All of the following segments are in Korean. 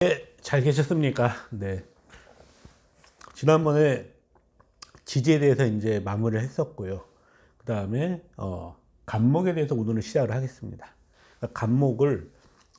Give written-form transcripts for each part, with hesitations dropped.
네, 잘 계셨습니까? 네. 지난번에 지지에 대해서 이제 마무리를 했었고요. 그 다음에, 간목에 대해서 오늘은 시작을 하겠습니다. 그러니까 간목을,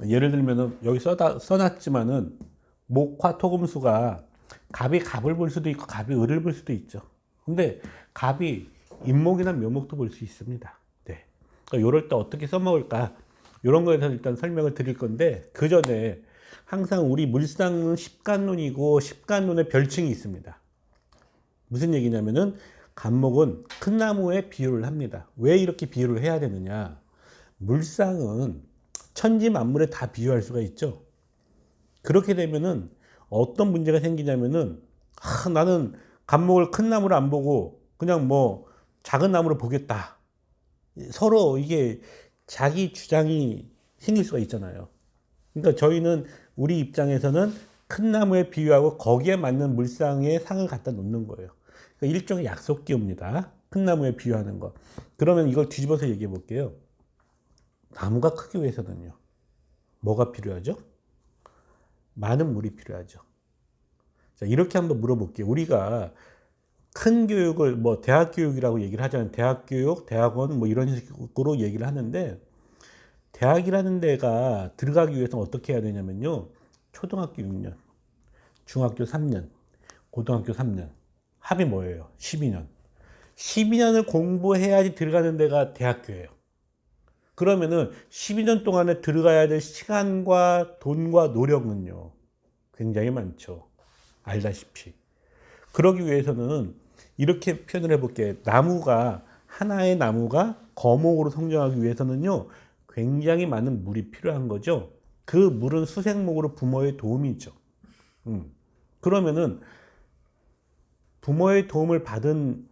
예를 들면은, 여기 써놨지만은, 목화 토금수가 갑이 갑을 볼 수도 있고, 갑이 을을 볼 수도 있죠. 근데 갑이 인목이나 묘목도 볼 수 있습니다. 네. 그러니까 요럴 때 어떻게 써먹을까? 이런 거에 대해서 일단 설명을 드릴 건데, 그 전에 항상 우리 물상은 십간론이고 십간론의 별칭이 있습니다. 무슨 얘기냐면은 간목은 큰 나무에 비유를 합니다. 왜 이렇게 비유를 해야 되느냐? 물상은 천지 만물에 다 비유할 수가 있죠. 그렇게 되면은 어떤 문제가 생기냐면은 나는 간목을 큰 나무를 안 보고 그냥 뭐 작은 나무를 보겠다. 서로 이게 자기 주장이 생길 수가 있잖아요. 그러니까 저희는 우리 입장에서는 큰 나무에 비유하고 거기에 맞는 물상에 상을 갖다 놓는 거예요. 그러니까 일종의 약속 기호입니다. 큰 나무에 비유하는 거. 그러면 이걸 뒤집어서 얘기해 볼게요. 나무가 크기 위해서는요. 뭐가 필요하죠? 많은 물이 필요하죠. 자, 이렇게 한번 물어볼게요. 우리가 큰 교육을 뭐 대학 교육이라고 얘기를 하잖아요. 대학 교육, 대학원 뭐 이런 식으로 얘기를 하는데 대학이라는 데가 들어가기 위해서는 어떻게 해야 되냐면요. 초등학교 6년, 중학교 3년, 고등학교 3년. 합이 뭐예요? 12년. 12년을 공부해야지 들어가는 데가 대학교예요. 그러면은 12년 동안에 들어가야 될 시간과 돈과 노력은요. 굉장히 많죠. 알다시피. 그러기 위해서는 이렇게 표현을 해볼게요. 하나의 나무가 거목으로 성장하기 위해서는요. 굉장히 많은 물이 필요한 거죠. 그 물은 수생목으로 부모의 도움이죠. 그러면은 부모의 도움을 받은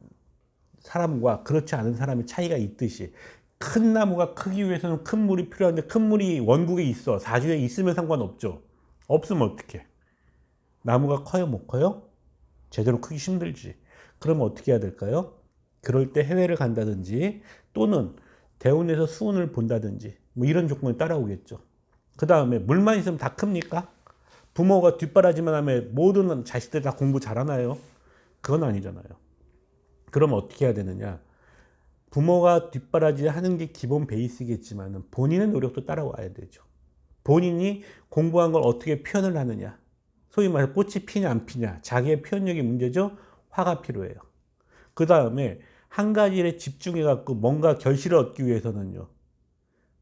사람과 그렇지 않은 사람의 차이가 있듯이 큰 나무가 크기 위해서는 큰 물이 필요한데 큰 물이 원국에 있어. 사주에 있으면 상관없죠. 없으면 어떡해? 나무가 커요, 못 커요? 제대로 크기 힘들지. 그러면 어떻게 해야 될까요? 그럴 때 해외를 간다든지 또는 대운에서 수운을 본다든지 뭐 이런 조건을 따라오겠죠. 그 다음에 물만 있으면 다 큽니까? 부모가 뒷바라지만 하면 모든 자식들 다 공부 잘하나요? 그건 아니잖아요. 그럼 어떻게 해야 되느냐? 부모가 뒷바라지 하는 게 기본 베이스겠지만 본인의 노력도 따라와야 되죠. 본인이 공부한 걸 어떻게 표현을 하느냐. 소위 말해서 꽃이 피냐 안 피냐. 자기의 표현력이 문제죠. 화가 필요해요. 그 다음에 한 가지에 집중해 갖고 뭔가 결실을 얻기 위해서는요.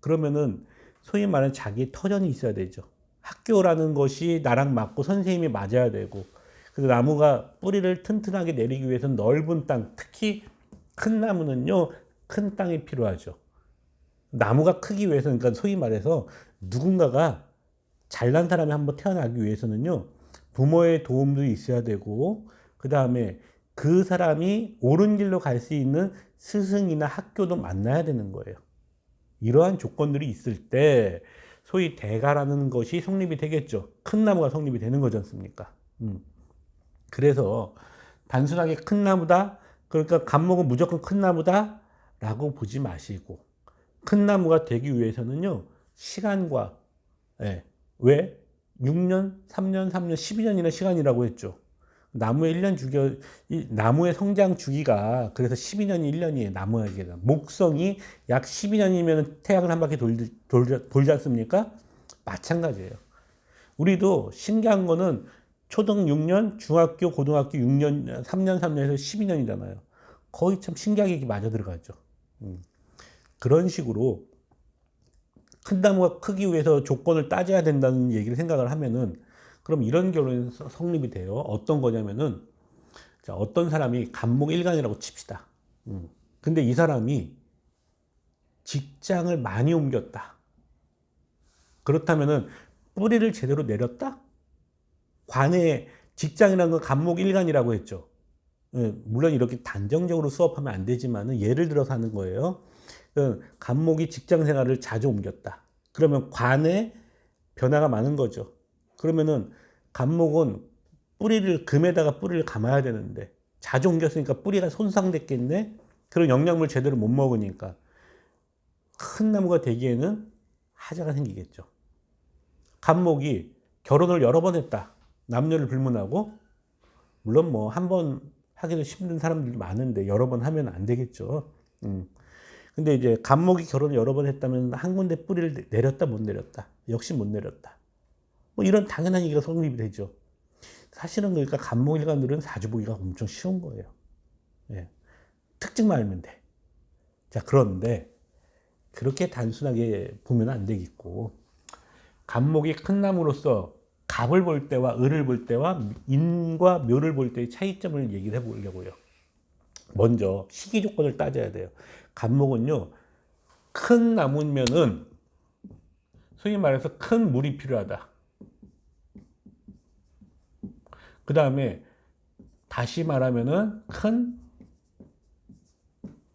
그러면은 소위 말하는 자기의 터전이 있어야 되죠. 학교라는 것이 나랑 맞고 선생님이 맞아야 되고 그 나무가 뿌리를 튼튼하게 내리기 위해서는 넓은 땅, 특히 큰 나무는요, 큰 땅이 필요하죠. 나무가 크기 위해서는, 그러니까 소위 말해서 누군가가 잘난 사람이 한번 태어나기 위해서는요, 부모의 도움도 있어야 되고, 그 다음에 그 사람이 옳은 길로 갈 수 있는 스승이나 학교도 만나야 되는 거예요. 이러한 조건들이 있을 때, 소위 대가라는 것이 성립이 되겠죠. 큰 나무가 성립이 되는 거지 않습니까? 그래서 단순하게 큰 나무다, 그러니까 감목은 무조건 큰 나무다 라고 보지 마시고 큰 나무가 되기 위해서는요 시간과 예, 왜? 6년, 3년, 3년, 12년이나 시간이라고 했죠. 나무의 1년 나무의 성장 주기가 그래서 12년이 1년이에요. 나무에게 목성이 약 12년이면 태양을 한 바퀴 돌지 않습니까? 마찬가지예요. 우리도 신기한 거는 초등 6년, 중학교, 고등학교 6년, 3년, 3년에서 12년이잖아요. 거의 참 신기하게 맞아 들어가죠. 그런 식으로 큰 나무가 크기 위해서 조건을 따져야 된다는 얘기를 생각을 하면은 그럼 이런 결론이 성립이 돼요. 어떤 거냐면은 자, 어떤 사람이 간목일간이라고 칩시다. 근데 이 사람이 직장을 많이 옮겼다. 그렇다면은 뿌리를 제대로 내렸다? 관의 직장이라는 건 간목일간이라고 했죠. 예, 물론 이렇게 단정적으로 수업하면 안 되지만 예를 들어서 하는 거예요. 간목이 직장 생활을 자주 옮겼다. 그러면 관에 변화가 많은 거죠. 그러면은 간목은 금에다가 뿌리를 감아야 되는데 자주 옮겼으니까 뿌리가 손상됐겠네. 그런 영양물 제대로 못 먹으니까 큰 나무가 되기에는 하자가 생기겠죠. 간목이 결혼을 여러 번 했다. 남녀를 불문하고. 물론 뭐 한 번 하기도 힘든 사람들이 많은데 여러 번 하면 안 되겠죠. 근데 이제 간목이 결혼을 여러 번 했다면 한 군데 뿌리를 내렸다 못 내렸다. 역시 못 내렸다. 뭐 이런 당연한 얘기가 성립이 되죠. 사실은 그러니까 간목일관들은 사주 보기가 엄청 쉬운 거예요. 예. 특징만 알면 돼. 자, 그런데 그렇게 단순하게 보면 안 되겠고, 간목이 큰 나무로서 갑을 볼 때와 을을 볼 때와 인과 묘를 볼 때의 차이점을 얘기를 해보려고요. 먼저 시기 조건을 따져야 돼요. 간목은요, 큰 나무면은 소위 말해서 큰 물이 필요하다. 그 다음에 다시 말하면은 큰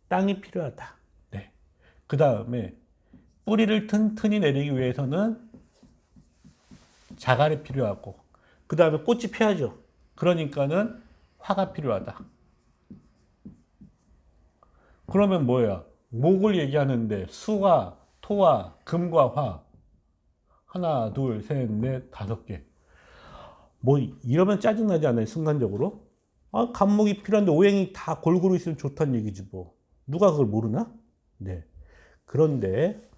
땅이 필요하다. 네. 그 다음에 뿌리를 튼튼히 내리기 위해서는 자갈이 필요하고, 그 다음에 꽃이 피어야죠. 그러니까는 화가 필요하다. 그러면 뭐야? 목을 얘기하는데 수와 토와 금과 화. 하나, 둘, 셋, 넷, 다섯 개. 뭐 이러면 짜증나지 않아요? 순간적으로? 아, 간목이 필요한데 오행이 다 골고루 있으면 좋다는 얘기지 뭐. 누가 그걸 모르나? 네. 그런데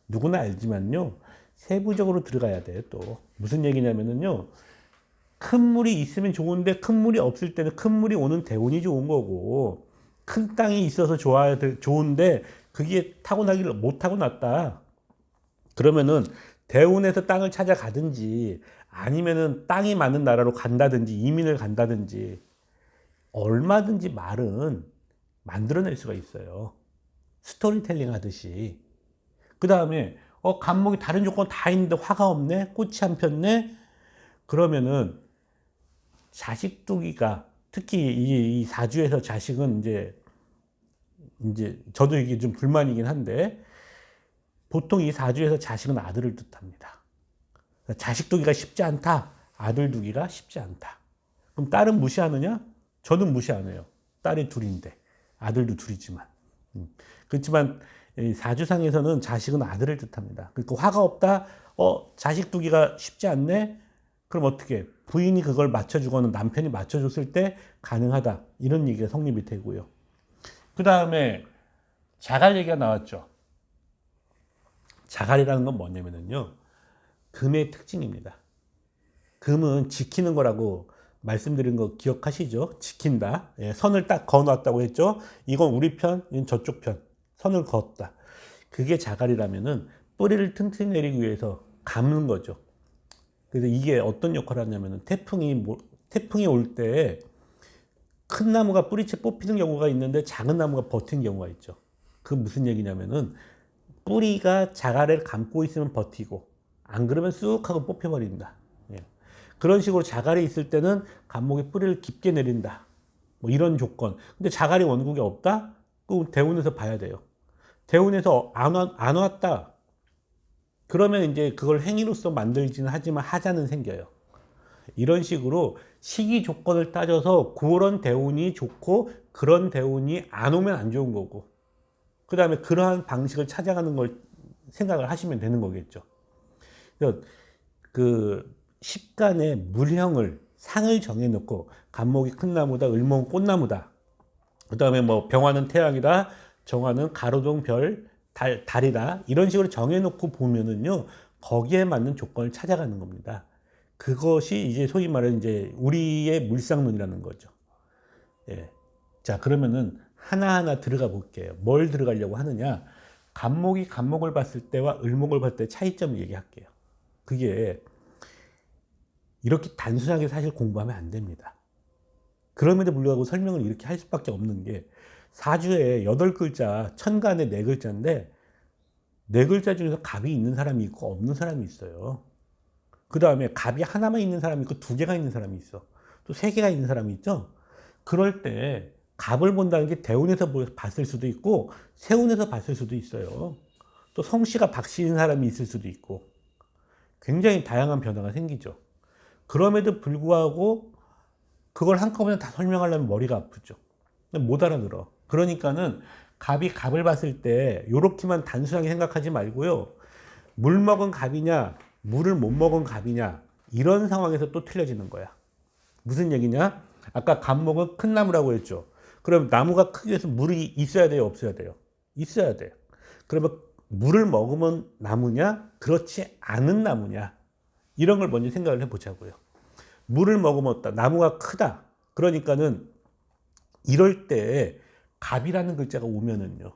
누구나 알지만요. 세부적으로 들어가야 돼요. 또 무슨 얘기냐면은요. 큰 물이 있으면 좋은데 큰 물이 없을 때는 큰 물이 오는 대운이 좋은 거고, 큰 땅이 있어서 좋은데 그게 타고나기를 못 타고났다. 그러면은 대운에서 땅을 찾아가든지 아니면은 땅이 많은 나라로 간다든지 이민을 간다든지 얼마든지 말은 만들어낼 수가 있어요. 스토리텔링 하듯이. 그 다음에 간목이 다른 조건 다 있는데 화가 없네, 꽃이 안 폈네. 그러면은 자식 두기가, 특히 이 사주에서 자식은 이제 저도 이게 좀 불만이긴 한데, 보통 이 사주에서 자식은 아들을 뜻합니다. 자식 두기가 쉽지 않다. 아들 두기가 쉽지 않다. 그럼 딸은 무시하느냐? 저는 무시 안 해요. 딸이 둘인데, 아들도 둘이지만. 그렇지만 사주상에서는 자식은 아들을 뜻합니다. 그러니까 화가 없다. 자식 두기가 쉽지 않네. 그럼 어떻게? 부인이 그걸 맞춰주거나 남편이 맞춰줬을 때 가능하다. 이런 얘기가 성립이 되고요. 그 다음에 자갈 얘기가 나왔죠. 자갈이라는 건 뭐냐면요. 금의 특징입니다. 금은 지키는 거라고 말씀드린 거 기억하시죠? 지킨다. 예, 선을 딱 그어놨다고 했죠? 이건 우리 편, 이건 저쪽 편. 선을 그었다. 그게 자갈이라면은 뿌리를 튼튼히 내리기 위해서 감는 거죠. 그래서 이게 어떤 역할을 하냐면은 태풍이 올 때 큰 나무가 뿌리채 뽑히는 경우가 있는데 작은 나무가 버티는 경우가 있죠. 그 무슨 얘기냐면은 뿌리가 자갈을 감고 있으면 버티고 안 그러면 쑥 하고 뽑혀버린다. 예. 그런 식으로 자갈이 있을 때는 간목이 뿌리를 깊게 내린다. 뭐 이런 조건. 근데 자갈이 원국에 없다? 그 대운에서 봐야 돼요. 대운에서 안 왔다. 그러면 이제 그걸 행위로서 만들지는 하지만 하자는 생겨요. 이런 식으로 시기 조건을 따져서 그런 대운이 좋고 그런 대운이 안 오면 안 좋은 거고, 그 다음에 그러한 방식을 찾아가는 걸 생각을 하시면 되는 거겠죠. 그래서 그 십간의 물형을, 상을 정해놓고 간목이 큰 나무다, 을목은 꽃나무다, 그 다음에 뭐 병화는 태양이다, 정화는 가로등 별, 달이다, 이런 식으로 정해놓고 보면은요, 거기에 맞는 조건을 찾아가는 겁니다. 그것이 이제 소위 말하는 이제 우리의 물상론이라는 거죠. 예. 자, 그러면은 하나하나 들어가 볼게요. 뭘 들어가려고 하느냐? 간목이 간목을 봤을 때와 을목을 봤을 때 차이점을 얘기할게요. 그게 이렇게 단순하게 사실 공부하면 안 됩니다. 그럼에도 불구하고 설명을 이렇게 할 수밖에 없는 게, 사주에 8글자, 천간에 4글자인데 4글자 중에서 갑이 있는 사람이 있고 없는 사람이 있어요. 그 다음에 갑이 하나만 있는 사람이 있고 2개가 있는 사람이 있어. 또 3개가 있는 사람이 있죠. 그럴 때 갑을 본다는 게 대운에서 봤을 수도 있고 세운에서 봤을 수도 있어요. 또 성씨가 박씨인 사람이 있을 수도 있고 굉장히 다양한 변화가 생기죠. 그럼에도 불구하고 그걸 한꺼번에 다 설명하려면 머리가 아프죠. 못 알아들어. 그러니까는 갑이 갑을 봤을 때 요렇게만 단순하게 생각하지 말고요. 물 먹은 갑이냐 물을 못 먹은 갑이냐, 이런 상황에서 또 틀려지는 거야. 무슨 얘기냐? 아까 갑목은 큰 나무라고 했죠. 그럼 나무가 크기 위해서 물이 있어야 돼요, 없어야 돼요? 있어야 돼요. 그러면 물을 머금은 나무냐, 그렇지 않은 나무냐, 이런 걸 먼저 생각을 해보자고요. 물을 머금었다, 나무가 크다, 그러니까는 이럴 때 갑이라는 글자가 오면은요,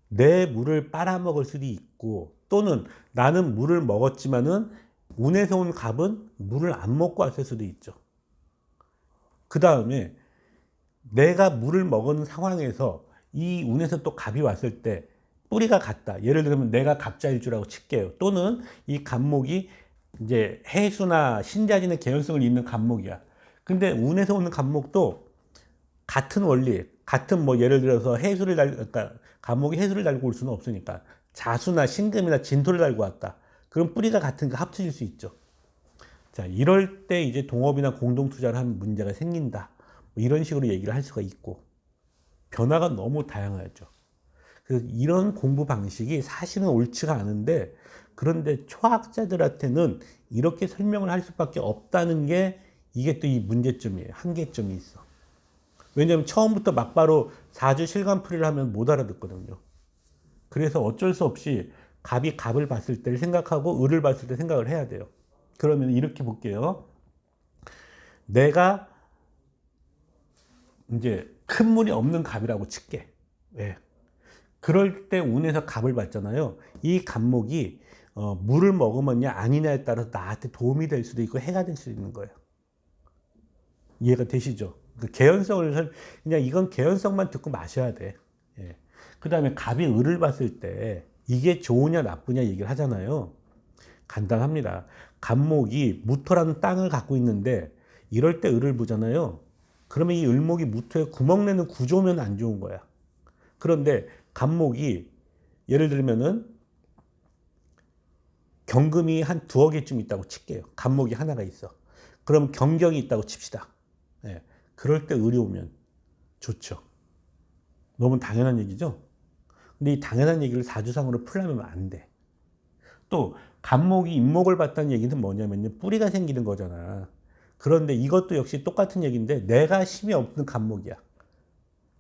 내 물을 빨아먹을 수도 있고, 또는 나는 물을 먹었지만은 운에서 온 갑은 물을 안 먹고 왔을 수도 있죠. 그 다음에 내가 물을 먹은 상황에서 이 운에서 또 갑이 왔을 때 뿌리가 같다. 예를 들면 내가 갑자일 줄 알고 칠게요. 또는 이 갑목이 이제 해수나 신자진의 개연성을 잇는 갑목이야. 근데 운에서 오는 갑목도 같은 원리, 같은 뭐 예를 들어서 해수를 그러니까 갑목이 해수를 달고 올 수는 없으니까 자수나 신금이나 진토를 달고 왔다. 그럼 뿌리가 같으니까 합쳐질 수 있죠. 자, 이럴 때 이제 동업이나 공동 투자를 하면 문제가 생긴다. 뭐 이런 식으로 얘기를 할 수가 있고, 변화가 너무 다양하죠. 그래서 이런 공부 방식이 사실은 옳지가 않은데, 그런데 초학자들한테는 이렇게 설명을 할 수밖에 없다는 게 이게 또 이 문제점이에요. 한계점이 있어. 왜냐하면 처음부터 막바로 사주 실관풀이를 하면 못 알아듣거든요. 그래서 어쩔 수 없이 갑이 갑을 봤을 때를 생각하고 을을 봤을 때 생각을 해야 돼요. 그러면 이렇게 볼게요. 내가 이제 큰 물이 없는 갑이라고 칠게. 왜? 그럴 때 운에서 갑을 봤잖아요. 이 갑목이 물을 먹으면냐 아니냐에 따라서 나한테 도움이 될 수도 있고 해가 될 수도 있는 거예요. 이해가 되시죠? 그 개연성을 그냥 이건 개연성만 듣고 마셔야 돼. 예. 그 다음에 갑이 을을 봤을 때 이게 좋으냐 나쁘냐 얘기를 하잖아요. 간단합니다. 갑목이 무토라는 땅을 갖고 있는데 이럴 때 을을 보잖아요. 그러면 이 을목이 무토에 구멍 내는 구조면 안 좋은 거야. 그런데 갑목이 예를 들면은 경금이 한 두어 개쯤 있다고 칠게요. 갑목이 하나가 있어. 그럼 경경이 있다고 칩시다. 예. 그럴 때 을이 오면 좋죠. 너무 당연한 얘기죠? 근데 이 당연한 얘기를 사주상으로 풀려면 안 돼. 또 갑목이 임목을 봤다는 얘기는 뭐냐면요, 뿌리가 생기는 거잖아. 그런데 이것도 역시 똑같은 얘기인데 내가 힘이 없는 갑목이야.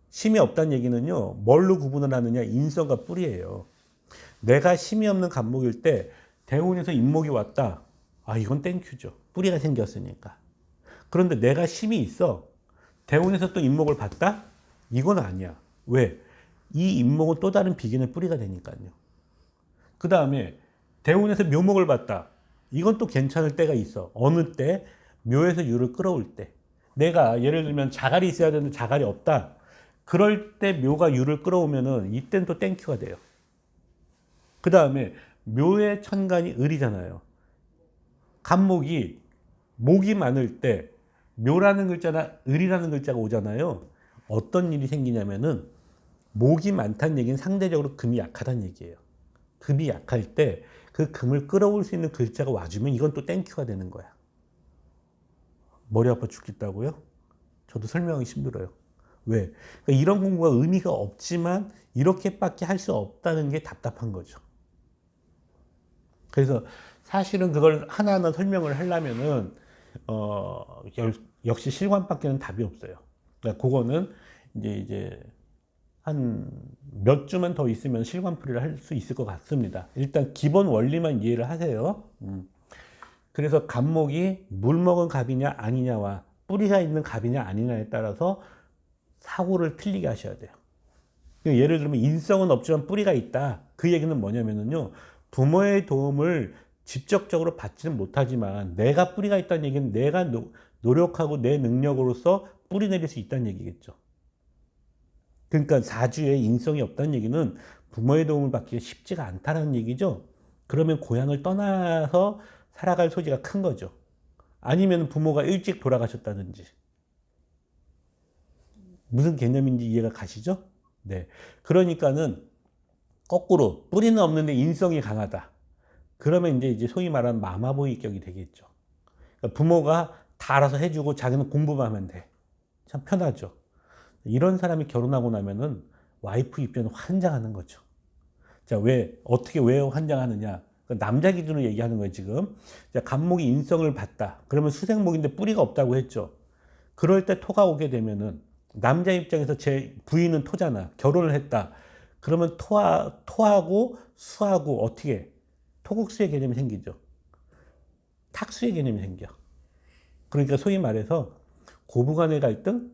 힘이 없다는 얘기는요, 뭘로 구분을 하느냐, 인성과 뿌리예요. 내가 힘이 없는 갑목일 때 대운에서 임목이 왔다. 아, 이건 땡큐죠. 뿌리가 생겼으니까. 그런데 내가 힘이 있어. 대운에서 또 임목을 봤다? 이건 아니야. 왜? 이 임목은 또 다른 비견의 뿌리가 되니까요. 그 다음에 대운에서 묘목을 봤다. 이건 또 괜찮을 때가 있어. 어느 때? 묘에서 유를 끌어올 때. 내가 예를 들면 자갈이 있어야 되는데 자갈이 없다. 그럴 때 묘가 유를 끌어오면은 이땐 또 땡큐가 돼요. 그 다음에 묘의 천간이 을이잖아요. 갑목이 목이 많을 때 묘라는 글자나 을이라는 글자가 오잖아요. 어떤 일이 생기냐면은 목이 많다는 얘기는 상대적으로 금이 약하다는 얘기예요. 금이 약할 때 그 금을 끌어올 수 있는 글자가 와주면 이건 또 땡큐가 되는 거야. 머리 아파 죽겠다고요? 저도 설명하기 힘들어요. 왜? 그러니까 이런 공부가 의미가 없지만 이렇게밖에 할 수 없다는 게 답답한 거죠. 그래서 사실은 그걸 하나하나 설명을 하려면은 역시 실관밖에는 답이 없어요. 그러니까 그거는 이제 한 몇 주만 더 있으면 실관풀이를 할 수 있을 것 같습니다. 일단 기본 원리만 이해를 하세요. 그래서 갑목이 물 먹은 갑이냐 아니냐와 뿌리가 있는 갑이냐 아니냐에 따라서 사고를 틀리게 하셔야 돼요. 예를 들면 인성은 없지만 뿌리가 있다. 그 얘기는 뭐냐면요, 부모의 도움을 직접적으로 받지는 못하지만 내가 뿌리가 있다는 얘기는 내가 노력하고 내 능력으로서 뿌리 내릴 수 있다는 얘기겠죠. 그러니까 사주에 인성이 없다는 얘기는 부모의 도움을 받기가 쉽지가 않다는 얘기죠. 그러면 고향을 떠나서 살아갈 소지가 큰 거죠. 아니면 부모가 일찍 돌아가셨다든지. 무슨 개념인지 이해가 가시죠? 네. 그러니까는 거꾸로 뿌리는 없는데 인성이 강하다. 그러면 이제 소위 말하는 마마보이 격이 되겠죠. 그러니까 부모가 다 알아서 해주고 자기는 공부만 하면 돼. 참 편하죠. 이런 사람이 결혼하고 나면은 와이프 입장은 환장하는 거죠. 자, 왜, 어떻게, 왜 환장하느냐? 남자 기준으로 얘기하는 거예요, 지금. 자, 갑목이 인성을 받다. 그러면 수생목인데 뿌리가 없다고 했죠. 그럴 때 토가 오게 되면은 남자 입장에서 제 부인은 토잖아. 결혼을 했다. 그러면 토하고 수하고 어떻게 토국수의 개념이 생기죠. 탁수의 개념이 생겨. 그러니까 소위 말해서 고부간의 갈등?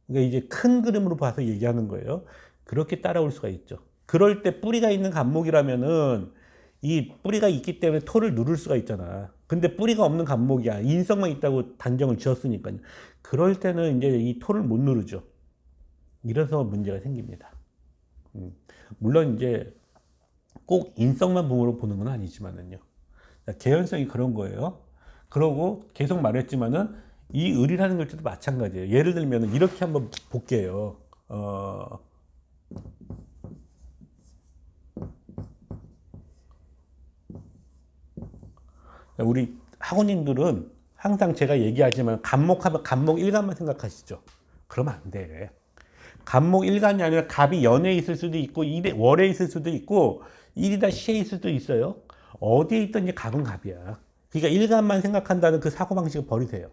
그러니까 이제 큰 그림으로 봐서 얘기하는 거예요. 그렇게 따라올 수가 있죠. 그럴 때 뿌리가 있는 갑목이라면은 이 뿌리가 있기 때문에 토를 누를 수가 있잖아. 근데 뿌리가 없는 갑목이야. 인성만 있다고 단정을 지었으니까요. 그럴 때는 이제 이 토를 못 누르죠. 이래서 문제가 생깁니다. 물론 이제 꼭 인성만 부모로 보는 건 아니지만은요. 개연성이 그런 거예요. 그러고 계속 말했지만은 이 을이라는 글자도 마찬가지예요. 예를 들면 이렇게 한번 볼게요. 우리 학우님들은 항상 제가 얘기하지만 갑목하면 갑목 일간만 생각하시죠. 그러면 안 돼. 갑목 일간이 아니라 갑이 연에 있을 수도 있고 월에 있을 수도 있고 일이다 시에 있을 수도 있어요. 어디에 있든지 갑은 갑이야. 그러니까 일간만 생각한다는 그 사고방식을 버리세요.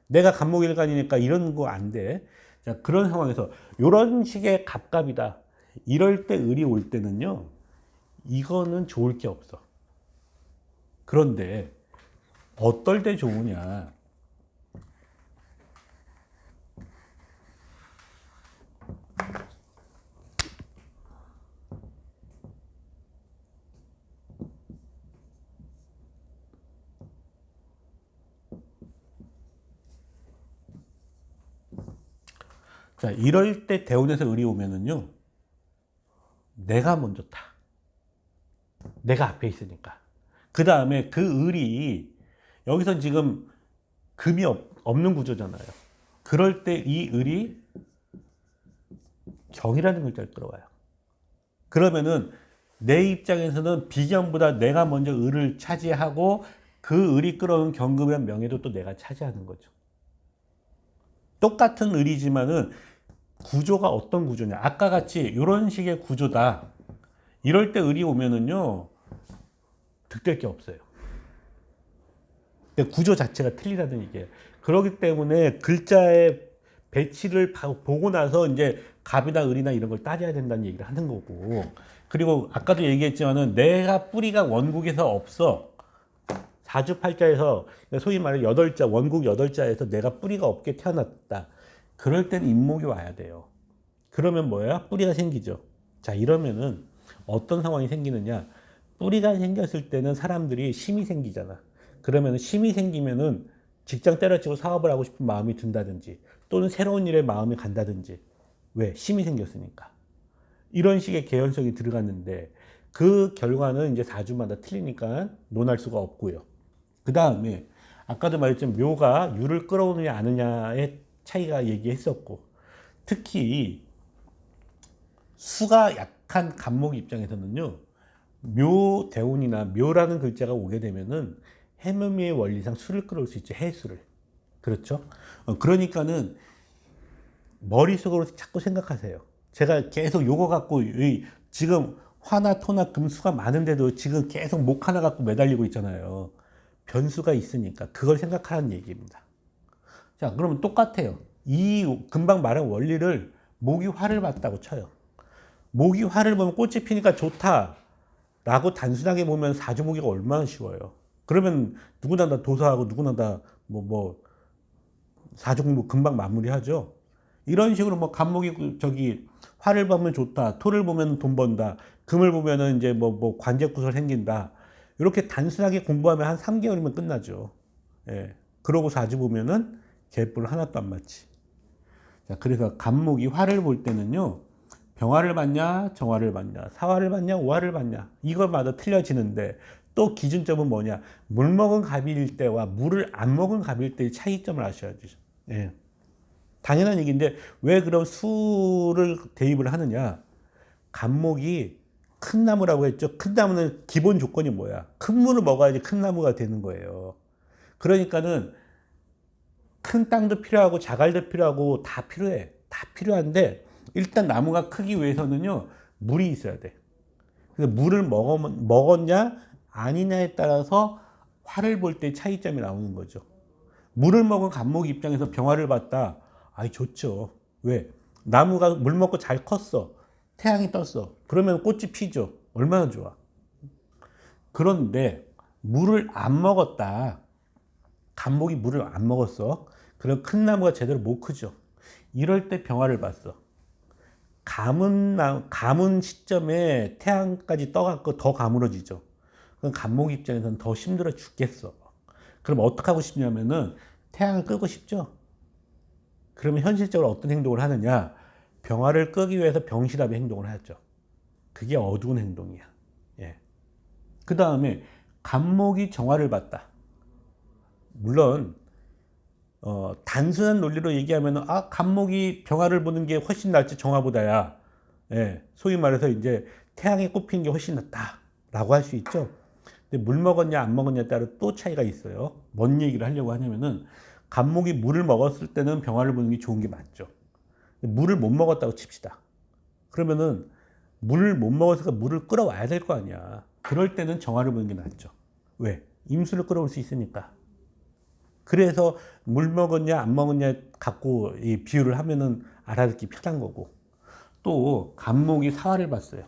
내가 갑목 일간이니까 이런 거 안 돼. 자, 그런 상황에서 이런 식의 갑갑이다. 이럴 때 을이 올 때는요. 이거는 좋을 게 없어. 그런데 어떨 때 좋으냐. 자, 이럴 때 대운에서 을이 오면은요. 내가 먼저 타. 내가 앞에 있으니까. 그 다음에 그 을이 여기서 지금 금이 없는 구조잖아요. 그럴 때 이 을이 경이라는 글자를 끌어와요. 그러면은 내 입장에서는 비견보다 내가 먼저 을을 차지하고 그 을이 끌어온 경금이란 명예도 또 내가 차지하는 거죠. 똑같은 을이지만은 구조가 어떤 구조냐. 아까 같이 이런 식의 구조다. 이럴 때 을이 오면은요. 득될 게 없어요. 구조 자체가 틀리다는 얘기예요. 그렇기 때문에 글자의 배치를 보고 나서 이제 갑이나 을이나 이런 걸 따져야 된다는 얘기를 하는 거고. 그리고 아까도 얘기했지만은 내가 뿌리가 원국에서 없어. 사주팔자에서 소위 말해 여덟자 원국 여덟자에서 내가 뿌리가 없게 태어났다. 그럴 때는 인목이 와야 돼요. 그러면 뭐야? 뿌리가 생기죠. 자, 이러면은 어떤 상황이 생기느냐? 뿌리가 생겼을 때는 사람들이 힘이 생기잖아. 그러면 힘이 생기면은 직장 때려치고 사업을 하고 싶은 마음이 든다든지 또는 새로운 일에 마음이 간다든지. 왜? 힘이 생겼으니까. 이런 식의 개연성이 들어갔는데 그 결과는 이제 사주마다 틀리니까 논할 수가 없고요. 그 다음에 아까도 말했지만 묘가 유를 끌어오느냐 아느냐의 차이가 얘기했었고 특히 수가 약한 갑목 입장에서는요. 묘 대운이나 묘라는 글자가 오게 되면은 해묘미의 원리상 수를 끌어올 수 있죠. 해수를. 그렇죠? 그러니까는 머릿속으로 자꾸 생각하세요. 제가 계속 요거 갖고 지금 화나 토나 금수가 많은데도 지금 계속 목 하나 갖고 매달리고 있잖아요. 변수가 있으니까 그걸 생각하라는 얘기입니다. 자, 그러면 똑같아요. 이 금방 말한 원리를 목이 화를 봤다고 쳐요. 목이 화를 보면 꽃이 피니까 좋다 라고 단순하게 보면 사주보기가 얼마나 쉬워요. 그러면 누구나 다 도사하고 누구나 다 사주 공부 금방 마무리하죠. 이런 식으로 뭐 간목이 저기 화를 보면 좋다, 토를 보면 돈 번다, 금을 보면은 이제 관제구설 생긴다. 이렇게 단순하게 공부하면 한 3개월이면 끝나죠. 예. 그러고 사주 보면은 개뿔 하나도 안 맞지. 자, 그래서 간목이 화를 볼 때는요. 병화를 받냐, 정화를 받냐, 사화를 받냐, 오화를 받냐. 이것마다 틀려지는데 또 기준점은 뭐냐. 물 먹은 갑일 때와 물을 안 먹은 갑일 때의 차이점을 아셔야죠. 예. 당연한 얘기인데 왜 그럼 수를 대입을 하느냐. 갑목이 큰 나무라고 했죠. 큰 나무는 기본 조건이 뭐야. 큰 물을 먹어야지 큰 나무가 되는 거예요. 그러니까는 큰 땅도 필요하고 자갈도 필요하고 다 필요해. 다 필요한데 일단 나무가 크기 위해서는요 물이 있어야 돼. 그래서 물을 먹었냐 아니냐에 따라서 화를 볼 때 차이점이 나오는 거죠. 물을 먹은 간목이 입장에서 병화를 봤다. 아이 좋죠. 왜? 나무가 물 먹고 잘 컸어. 태양이 떴어. 그러면 꽃이 피죠. 얼마나 좋아. 그런데 물을 안 먹었다. 간목이 물을 안 먹었어. 그럼 큰 나무가 제대로 못 크죠. 이럴 때 병화를 봤어. 가문 시점에 태양까지 떠갖고 더 가물어지죠. 그럼 간목 입장에서는 더 힘들어 죽겠어. 그럼 어떻게 하고 싶냐면은 태양을 끄고 싶죠. 그러면 현실적으로 어떤 행동을 하느냐? 병화를 끄기 위해서 병실합의 행동을 하죠. 그게 어두운 행동이야. 예. 그 다음에 간목이 정화를 봤다. 물론 단순한 논리로 얘기하면 간목이 병화를 보는 게 훨씬 낫지 정화보다야. 예. 소위 말해서 이제 태양에 꼽히는 게 훨씬 낫다라고 할 수 있죠. 근데 물 먹었냐 안 먹었냐에 따라 또 차이가 있어요. 뭔 얘기를 하려고 하냐면은 간목이 물을 먹었을 때는 병화를 보는 게 좋은 게 맞죠. 물을 못 먹었다고 칩시다. 그러면은 물을 못 먹었으니까 물을 끌어와야 될 거 아니야. 그럴 때는 정화를 보는 게 낫죠. 왜? 임수를 끌어올 수 있으니까. 그래서 물 먹었냐 안 먹었냐 갖고 이 비유를 하면은 알아듣기 편한 거고. 또 간목이 사화를 봤어요.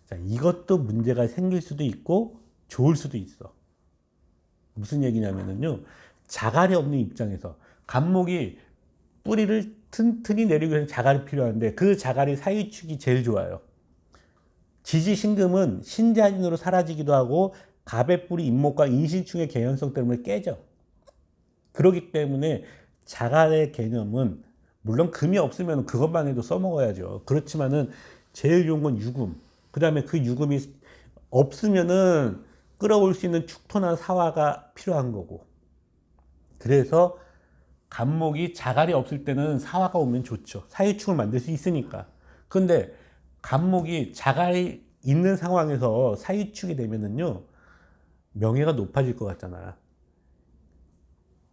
자, 이것도 문제가 생길 수도 있고 좋을 수도 있어. 무슨 얘기냐면요. 자갈이 없는 입장에서 간목이 뿌리를 튼튼히 내리기 위해서 자갈이 필요한데 그 자갈이 사유축이 제일 좋아요. 지지신금은 신자진으로 사라지기도 하고 갑의 뿌리 인목과 인신충의 개연성 때문에 깨져. 그렇기 때문에 자갈의 개념은 물론 금이 없으면 그것만 해도 써먹어야죠. 그렇지만은 제일 좋은 건 유금. 그 다음에 그 유금이 없으면은 끌어올 수 있는 축토나 사화가 필요한 거고. 그래서 간목이 자갈이 없을 때는 사화가 오면 좋죠. 사유축을 만들 수 있으니까. 근데 간목이 자갈이 있는 상황에서 사유축이 되면은요, 명예가 높아질 것 같잖아.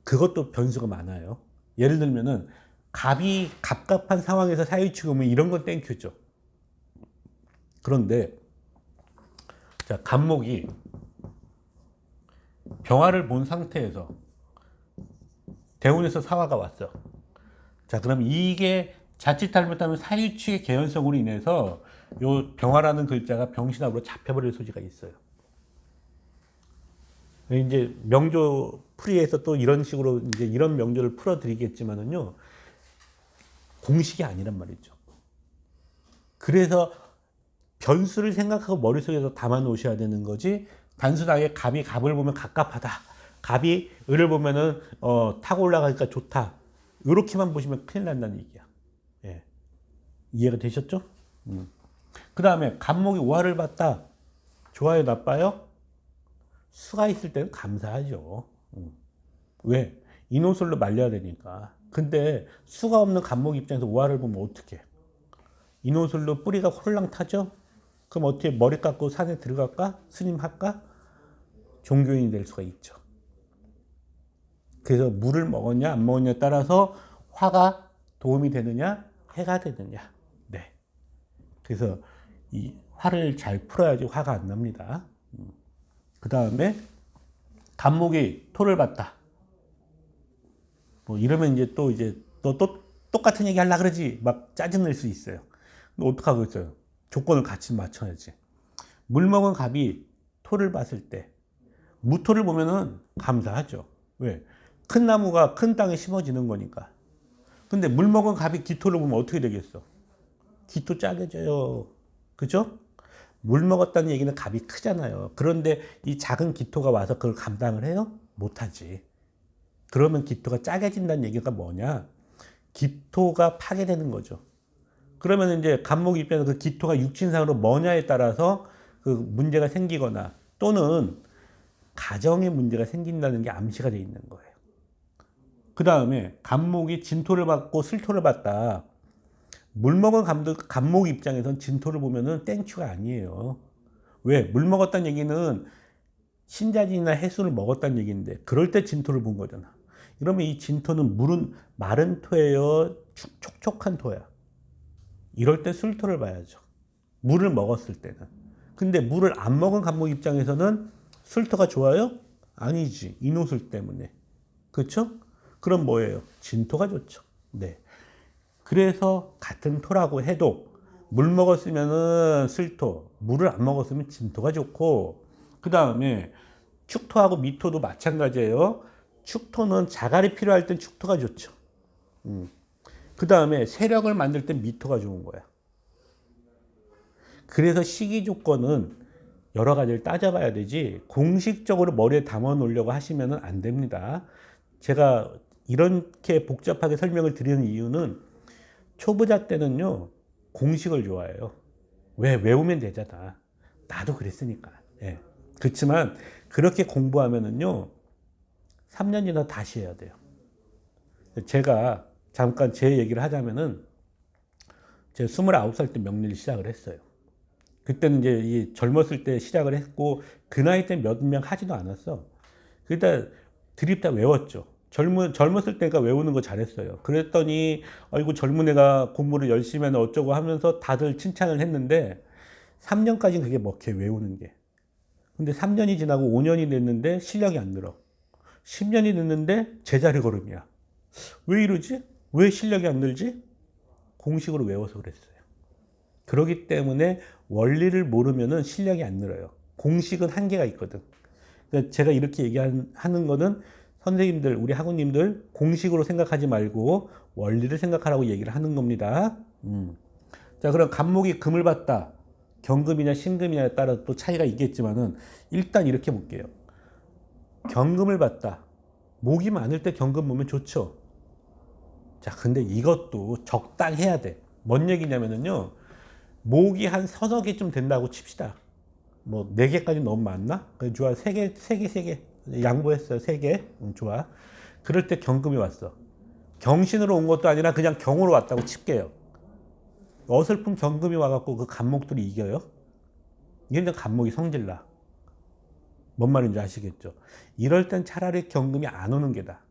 그것도 변수가 많아요. 예를 들면은 갑이 갑갑한 상황에서 사유축이 오면 이런 건 땡큐죠. 그런데 자, 간목이 병화를 본 상태에서 대운에서 사화가 왔어. 자, 그럼 이게 자칫 잘못하면 사유축의 개연성으로 인해서 요 병화라는 글자가 병신합으로 잡혀버릴 소지가 있어요. 이제 명조 풀이에서 또 이런 식으로 이제 이런 명조를 풀어드리겠지만은요, 공식이 아니란 말이죠. 그래서 변수를 생각하고 머릿속에서 담아 놓으셔야 되는 거지, 단순하게 갑이 갑을 보면 갑갑하다. 갑이 을을 보면은 타고 올라가니까 좋다. 이렇게만 보시면 큰일 난다는 얘기야. 예. 이해가 되셨죠? 그 다음에 간목이 오화를 봤다. 좋아요, 나빠요? 수가 있을 때는 감사하죠. 왜? 인호술로 말려야 되니까. 근데 수가 없는 간목 입장에서 오화를 보면 어떻게? 인호술로 뿌리가 홀랑 타죠? 그럼 어떻게 머리 깎고 산에 들어갈까? 스님 할까? 종교인이 될 수가 있죠. 그래서 물을 먹었냐 안 먹었냐에 따라서 화가 도움이 되느냐 해가 되느냐. 네. 그래서 이 화를 잘 풀어야지 화가 안 납니다. 그 다음에 간목이 토를 봤다. 뭐 이러면 이제 또 똑같은 얘기 하려 그러지 막 짜증낼 수 있어요. 어떡하고 있어요? 조건을 같이 맞춰야지. 물 먹은 갑이 토를 봤을 때 무토를 보면은 감사하죠. 왜? 큰 나무가 큰 땅에 심어지는 거니까. 근데 물 먹은 갑이 기토를 보면 어떻게 되겠어? 기토 짜게져요. 그죠? 물 먹었다는 얘기는 갑이 크잖아요. 그런데 이 작은 기토가 와서 그걸 감당을 해요? 못하지. 그러면 기토가 짜게진다는 얘기가 뭐냐? 기토가 파괴되는 거죠. 그러면 이제 간목 입장에서 그 기토가 육신상으로 뭐냐에 따라서 그 문제가 생기거나 또는 가정에 문제가 생긴다는 게 암시가 돼 있는 거예요. 그 다음에 간목이 진토를 받고 슬토를 받다. 물 먹은 간목 입장에서는 진토를 보면은 땡큐가 아니에요. 왜? 물 먹었다는 얘기는 신자진이나 해수를 먹었다는 얘기인데 그럴 때 진토를 본 거잖아. 그러면 이 진토는 물은 마른 토예요? 촉촉한 토야? 이럴 때 술토를 봐야죠. 물을 먹었을 때는. 근데 물을 안 먹은 간목 입장에서는 술토가 좋아요? 아니지. 이노술 때문에. 그렇죠? 그럼 뭐예요? 진토가 좋죠. 네. 그래서 같은 토라고 해도 물 먹었으면은 술토, 물을 안 먹었으면 진토가 좋고, 그 다음에 축토하고 미토도 마찬가지예요. 축토는 자갈이 필요할 땐 축토가 좋죠. 그 다음에 세력을 만들 땐 미토가 좋은 거야. 그래서 시기 조건은 여러 가지를 따져봐야 되지 공식적으로 머리에 담아 놓으려고 하시면 안 됩니다. 제가 이렇게 복잡하게 설명을 드리는 이유는 초보자 때는요 공식을 좋아해요. 왜? 외우면 되잖아. 나도 그랬으니까. 예. 그렇지만 그렇게 공부하면은요 3년 지나 다시 해야 돼요. 제가 잠깐 제 얘기를 하자면은 제가 29살 때 명리를 시작을 했어요. 그때는 이제 이 젊었을 때 시작을 했고 그 나이 때 몇 명 하지도 않았어. 그때 드립 다 외웠죠. 젊었을 때가 외우는 거 잘했어요. 그랬더니 아이고 젊은 애가 공부를 열심히 하는 어쩌고 하면서 다들 칭찬을 했는데 3년까지는 그게 먹혀 외우는 게. 근데 3년이 지나고 5년이 됐는데 실력이 안 늘어. 10년이 됐는데 제자리 걸음이야. 왜 이러지? 왜 실력이 안 늘지? 공식으로 외워서 그랬어요. 그렇기 때문에 원리를 모르면은 실력이 안 늘어요. 공식은 한계가 있거든. 그러니까 제가 이렇게 얘기하는 거는 선생님들, 우리 학우님들 공식으로 생각하지 말고 원리를 생각하라고 얘기를 하는 겁니다. 자, 그럼 간목이 금을 받다. 경금이냐 신금이냐에 따라 또 차이가 있겠지만은 일단 이렇게 볼게요. 경금을 받다. 목이 많을 때 경금 보면 좋죠. 자, 근데 이것도 적당해야 돼. 뭔 얘기냐면은요. 목이 한 서너 개쯤 된다고 칩시다. 뭐, 4개까지 너무 많나? 좋아. 3개. 양보했어요. 3개. 좋아. 그럴 때 경금이 왔어. 경신으로 온 것도 아니라 그냥 경으로 왔다고 칠게요. 어설픈 경금이 와갖고 그 간목들이 이겨요? 이게 간목이 성질나. 뭔 말인지 아시겠죠? 이럴 땐 차라리 경금이 안 오는 게다.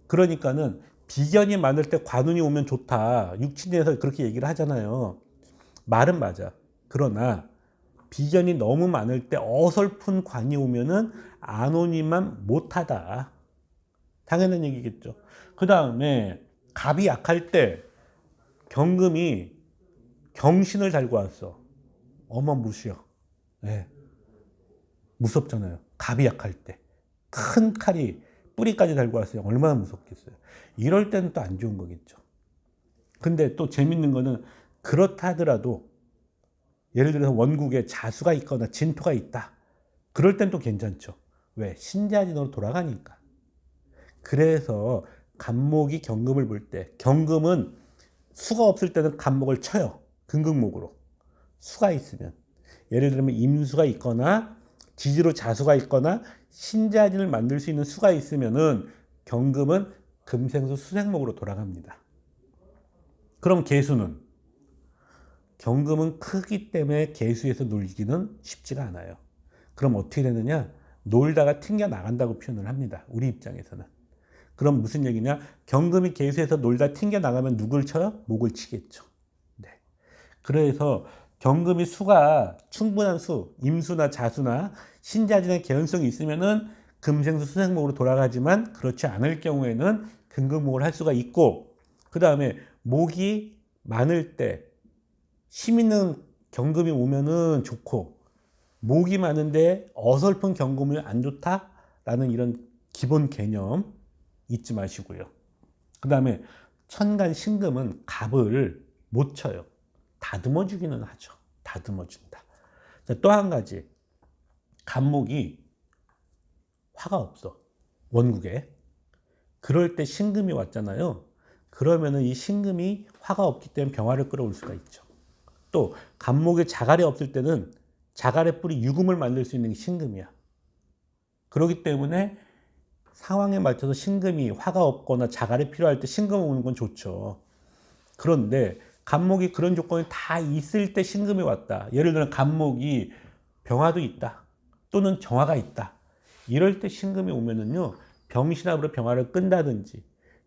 그러니까는 비견이 많을 때 관운이 오면 좋다. 육친에서 그렇게 얘기를 하잖아요. 말은 맞아. 그러나 비견이 너무 많을 때 어설픈 관이 오면은 안 오니만 못하다. 당연한 얘기겠죠. 그 다음에 갑이 약할 때 경금이 경신을 달고 왔어. 어마무시여. 네. 무섭잖아요. 갑이 약할 때. 큰 칼이 뿌리까지 달고 왔어요. 얼마나 무섭겠어요. 이럴 때는 또 안 좋은 거겠죠. 근데 또 재밌는 거는 그렇다 하더라도 예를 들어서 원국에 자수가 있거나 진토가 있다. 그럴 땐 또 괜찮죠. 왜? 신자진으로 돌아가니까. 그래서 간목이 경금을 볼 때 경금은 수가 없을 때는 간목을 쳐요. 금극목으로. 수가 있으면. 예를 들면 임수가 있거나 지지로 자수가 있거나 신자진을 만들 수 있는 수가 있으면은 경금은 금생수 수생목으로 돌아갑니다. 그럼 개수는? 경금은 크기 때문에 개수에서 놀기는 쉽지가 않아요. 그럼 어떻게 되느냐? 놀다가 튕겨 나간다고 표현을 합니다. 우리 입장에서는. 그럼 무슨 얘기냐? 경금이 개수에서 놀다 튕겨 나가면 누굴 쳐요? 목을 치겠죠. 네. 그래서 경금이 수가 충분한 수, 임수나 자수나 신자진의 개연성이 있으면은 금생수 수생목으로 돌아가지만 그렇지 않을 경우에는 금금목을 할 수가 있고, 그 다음에 목이 많을 때 힘 있는 경금이 오면은 좋고, 목이 많은데 어설픈 경금이 안 좋다라는 이런 기본 개념 잊지 마시고요. 그 다음에 천간 신금은 갑을 못 쳐요. 다듬어 주기는 하죠. 다듬어 준다. 또 한 가지. 간목이 화가 없어. 원국에. 그럴 때 신금이 왔잖아요. 그러면은 이 신금이 화가 없기 때문에 병화를 끌어올 수가 있죠. 또 간목에 자갈이 없을 때는 자갈의 뿌리 유금을 만들 수 있는 게 신금이야. 그렇기 때문에 상황에 맞춰서 신금이 화가 없거나 자갈이 필요할 때 신금 오는 건 좋죠. 그런데 간목이 그런 조건이 다 있을 때 신금이 왔다. 예를 들어 간목이 병화도 있다. 또는 정화가 있다. 이럴 때 신금이 오면은요. 병신합으로 병화를 끈다든지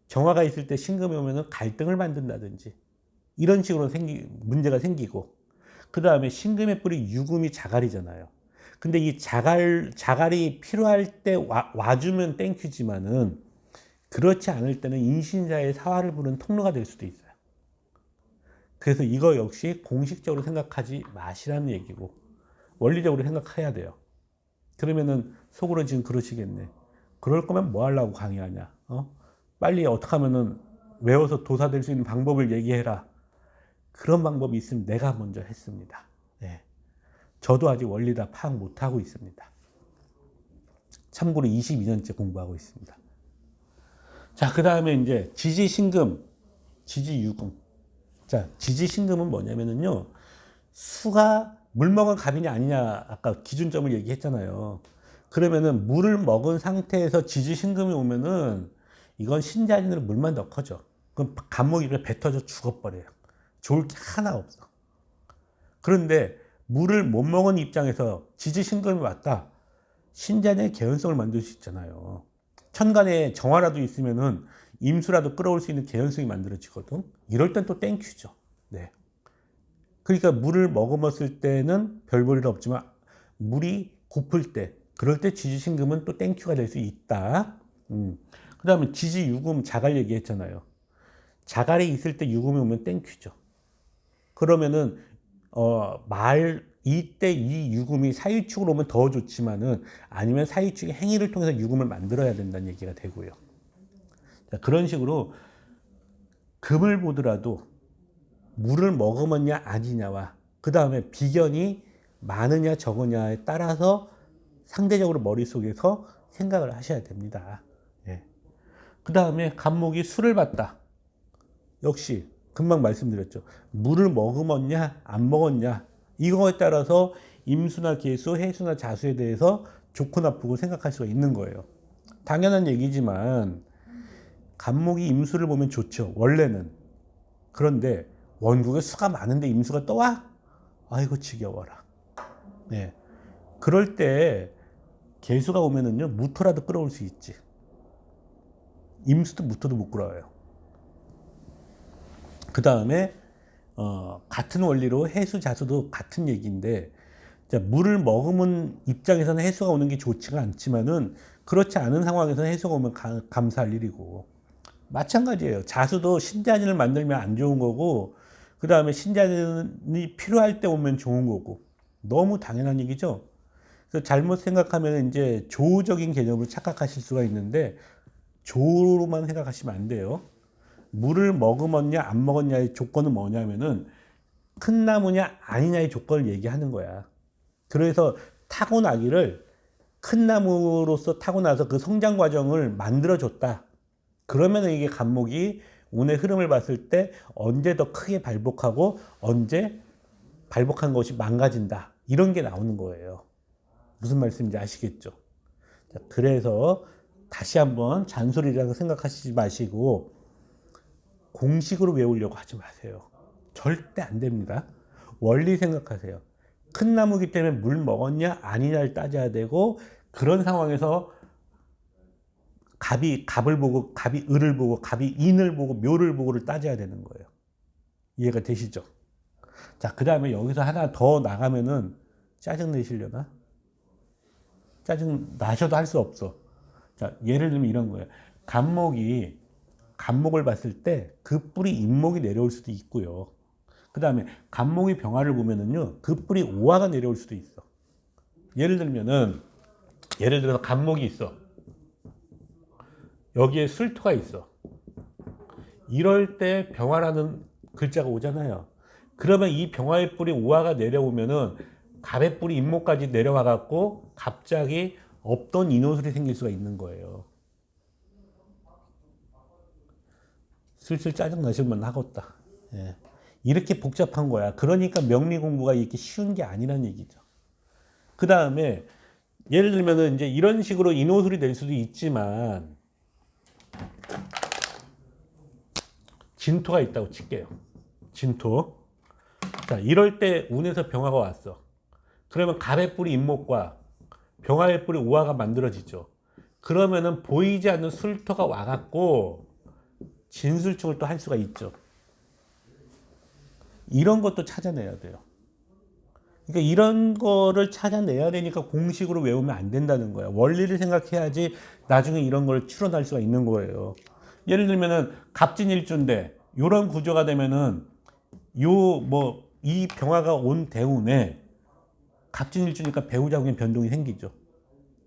정화가 있을 때 신금이 오면은 갈등을 만든다든지 이런 식으로 문제가 생기고, 그 다음에 신금의 뿔이 유금이 자갈이잖아요. 근데 이 자갈이 필요할 때 와주면 땡큐지만은 그렇지 않을 때는 인신자의 사활을 부르는 통로가 될 수도 있어요. 그래서 이거 역시 공식적으로 생각하지 마시라는 얘기고 원리적으로 생각해야 돼요. 그러면은 속으로 지금 그러시겠네. 그럴 거면 뭐 하려고 강의하냐? 빨리 어떻게 하면은 외워서 도사 될 수 있는 방법을 얘기해라. 그런 방법이 있으면 내가 먼저 했습니다. 네. 저도 아직 원리 다 파악 못하고 있습니다. 참고로 22년째 공부하고 있습니다. 자, 그 다음에 이제 지지신금, 지지유금. 자, 지지신금은 뭐냐면은요, 수가 물 먹은 갑이냐 아니냐 아까 기준점을 얘기했잖아요. 그러면은 물을 먹은 상태에서 지지신금이 오면은 이건 신자진으로 물만 더 커져. 그럼 갑목이 배 터져 죽어버려요. 좋을 게 하나 없어. 그런데 물을 못 먹은 입장에서 지지신금이 왔다. 신자진의 개연성을 만들 수 있잖아요. 천간에 정화라도 있으면은 임수라도 끌어올 수 있는 개연성이 만들어지거든. 이럴 땐 또 땡큐죠. 네. 그러니까 물을 머금었을 때는 별 볼 일 없지만 물이 고플 때, 그럴 때 지지신금은 또 땡큐가 될 수 있다. 그 다음에 지지유금 자갈 얘기했잖아요. 자갈이 있을 때 유금이 오면 땡큐죠. 그러면은 이때 이 유금이 사유축으로 오면 더 좋지만은 아니면 사유축의 행위를 통해서 유금을 만들어야 된다는 얘기가 되고요. 자, 그런 식으로 금을 보더라도 물을 머금었냐 아니냐와 그 다음에 비견이 많으냐 적으냐에 따라서 상대적으로 머릿속에서 생각을 하셔야 됩니다. 예. 그 다음에 갑목이 술을 봤다. 역시 금방 말씀드렸죠. 물을 머금었냐 안 먹었냐 이거에 따라서 임수나 계수, 해수나 자수에 대해서 좋고 나쁘고 생각할 수가 있는 거예요. 당연한 얘기지만 갑목이 임수를 보면 좋죠. 원래는. 그런데 원국에 수가 많은데 임수가 떠와? 아이고 지겨워라. 네. 그럴 때 계수가 오면은요 무토라도 끌어올 수 있지. 임수도 무토도 못 끌어와요. 그 다음에 같은 원리로 해수 자수도 같은 얘기인데 자, 물을 머금은 입장에서는 해수가 오는 게 좋지가 않지만은 그렇지 않은 상황에서는 해수가 오면 감사할 일이고 마찬가지예요. 자수도 신자진을 만들면 안 좋은 거고 그 다음에 신자진이 필요할 때 오면 좋은 거고 너무 당연한 얘기죠. 그래서 잘못 생각하면 이제 조적인 개념을 착각하실 수가 있는데 조로만 생각하시면 안 돼요. 물을 머금었냐 안 먹었냐의 조건은 뭐냐면은 큰 나무냐 아니냐의 조건을 얘기하는 거야. 그래서 타고나기를 큰 나무로서 타고나서 그 성장 과정을 만들어줬다. 그러면 이게 갑목이 운의 흐름을 봤을 때 언제 더 크게 발복하고 언제 발복한 것이 망가진다. 이런 게 나오는 거예요. 무슨 말씀인지 아시겠죠? 자, 그래서 다시 한번 잔소리라고 생각하시지 마시고 공식으로 외우려고 하지 마세요. 절대 안 됩니다. 원리 생각하세요. 큰 나무기 때문에 물 먹었냐 아니냐를 따져야 되고 그런 상황에서 갑이 갑을 보고 갑이 을을 보고 갑이 인을 보고 묘를 보고를 따져야 되는 거예요. 이해가 되시죠? 자, 그 다음에 여기서 하나 더 나가면은 짜증 내시려나? 짜증 나셔도 할 수 없어. 자, 예를 들면 이런 거예요. 갑목을 봤을 때 그 뿔이 인목이 내려올 수도 있고요. 그 다음에 갑목이 병화를 보면은요, 그 뿔이 오화가 내려올 수도 있어. 예를 들어서 갑목이 있어. 여기에 술토가 있어. 이럴 때 병화라는 글자가 오잖아요. 그러면 이 병화의 뿔이 오화가 내려오면은 갑의 뿔이 인목까지 내려와 갖고 갑자기 없던 인호술이 생길 수가 있는 거예요. 슬슬 짜증 나실만 하겠다. 예. 이렇게 복잡한 거야. 그러니까 명리 공부가 이렇게 쉬운 게 아니란 얘기죠. 그 다음에 예를 들면은 이제 이런 식으로 인호술이 될 수도 있지만 진토가 있다고 칠게요. 진토. 자, 이럴 때 운에서 병화가 왔어. 그러면 갑의 뿔이 인목과 병화의 뿔이 오화가 만들어지죠. 그러면은 보이지 않는 술토가 와갖고 진술충을 또 할 수가 있죠. 이런 것도 찾아내야 돼요. 그러니까 이런 거를 찾아내야 되니까 공식으로 외우면 안 된다는 거야. 원리를 생각해야지 나중에 이런 걸 추론할 수가 있는 거예요. 예를 들면은 갑진일주인데 이런 구조가 되면은 요 뭐 이 병화가 온 대운에 갑진일주니까 배우자궁에 변동이 생기죠.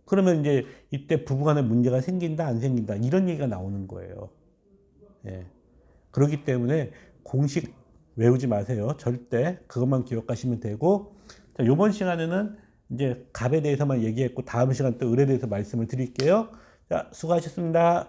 그러면 이제 이때 부부간에 문제가 생긴다 안 생긴다 이런 얘기가 나오는 거예요. 예. 그렇기 때문에 공식 외우지 마세요. 절대 그것만 기억하시면 되고, 자, 이번 시간에는 이제 갑에 대해서만 얘기했고 다음 시간 또 을에 대해서 말씀을 드릴게요. 자, 수고하셨습니다.